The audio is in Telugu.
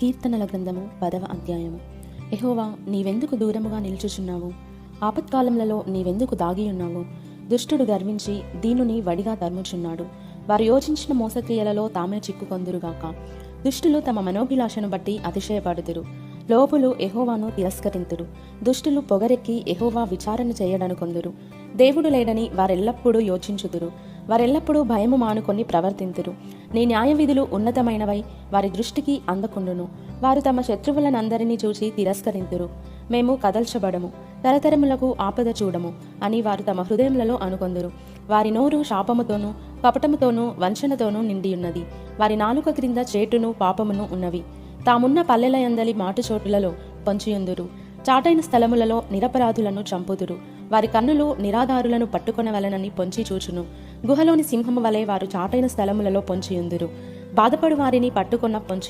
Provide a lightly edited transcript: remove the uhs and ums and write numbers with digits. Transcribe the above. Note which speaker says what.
Speaker 1: కీర్తనల గ్రంథము 10వ అధ్యాయము. యెహోవా, నీవెందుకు దూరముగా నిలుచుచున్నావు? ఆపత్కాలములలో నీవెందుకు దాగియున్నావు? దుష్టుడు గర్వించి దీనుని వడిగా తరుముచున్నాడు. వారు యోచించిన మోసక్రియలలో తామే చిక్కుకొందురుగాక. దుష్టులు తమ మనోభిలాషను బట్టి అతిశయపడుదురు. లోపులు యెహోవాను తిరస్కరింతురు. దుష్టులు పొగరెక్కి యెహోవా విచారణ చేయడనుకొందురు. దేవుడు లేడని వారెల్లప్పుడూ యోచించుదురు. వారెల్లప్పుడూ భయము మానుకొని ప్రవర్తింతురు. నీ న్యాయవిధులు ఉన్నతమైనవై వారి దృష్టికి అందకుండును. వారు తమ శత్రువులనందరినీ చూసి తిరస్కరింతురు. మేము కదల్చబడము, తరతరములకు ఆపద చూడము అని వారు తమ హృదయములలో అనుకొందురు. వారి నోరు శాపముతోనూ కపటముతోనూ వంచనతోనూ నిండియున్నది. వారి నాలుక క్రింద చేటును పాపమును ఉన్నవి. తామున్న పల్లెల యందలి మాటుచోటులలో పొంచియుందురు. చాటైన స్థలములలో నిరపరాధులను చంపుదురు. వారి కన్నులు నిరాధారులను పట్టుకొనవలనని పొంచి చూచును. గుహలోని సింహము వలె వారు చాటైన స్థలములలో పొంచియుందురు. బాధపడు వారిని పట్టుకొన్న పొంచి